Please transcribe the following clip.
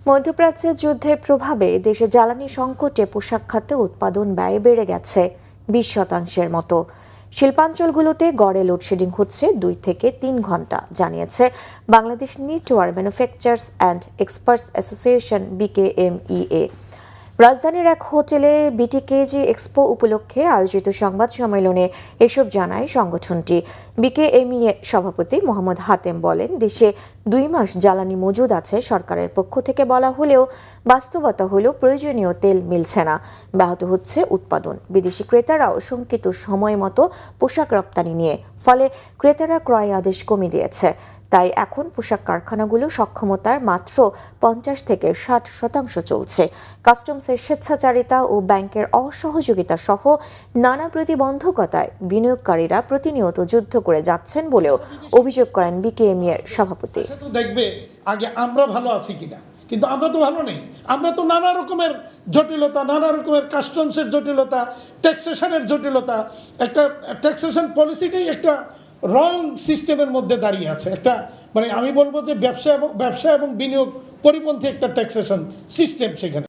মধ্যপ্রাচ্যের যুদ্ধের প্রভাবে দেশে জ্বালানি সংকটে পোশাক খাতে উৎপাদন ব্যয় বেড়ে গেছে 20% মতো। শিল্পাঞ্চলগুলোতে গড়ে লোডশেডিং হচ্ছে 2 থেকে 3 ঘন্টা, জানিয়েছে Bangladesh knitwear manufacturers and experts association BKMEA। রাজধানীর এক হোটেলে বিটিকেজি এক্সপো উপলক্ষে আয়োজিত সংবাদ সম্মেলনে এসব জানায় সংগঠনটি। BKMEA সভাপতি মোহাম্মদ হাতেম বলেন, দেশে 2 মাস জ্বালানি মজুদ আছে সরকারের পক্ষ থেকে বলা হলেও বাস্তবতা হলো প্রয়োজনীয় তেল মিলছে না, ব্যাহত হচ্ছে উৎপাদন। বিদেশি ক্রেতারাও শঙ্কিত সময় মতো পোশাক রপ্তানি নিয়ে, ফলে ক্রেতারা ক্রয় আদেশ কমিয়ে দিয়েছে। তাই এখন পোশাক কারখানাগুলো সক্ষমতার মাত্র 50 থেকে 60% চলছে। কাস্টমসের স্বেচ্ছাচারিতা ও ব্যাংকের অসহযোগিতা সহ নানা প্রতিবন্ধকতায় বিনিয়োগকারীরা প্রতিনিয়ত যুদ্ধ করে যাচ্ছেন বলেও অভিযোগ করেন BKMEA এর সভাপতি। দেখবে আগে আমরা ভালো আছি কিনা, কিন্তু আমরা তো ভালো নেই। আমরা তো নানা রকমের জটিলতা, নানা রকমের কাস্টমসের জটিলতা, ট্যাক্সেশনের জটিলতা, একটা ট্যাক্সেশন পলিসিটাই একটা রং সিস্টেমের মধ্যে দাঁড়িয়ে আছে। একটা আমি বলবো যে ব্যবসা এবং বিনিয়োগ পরিপন্থী একটা ট্যাক্সেশন সিস্টেম সেখানে।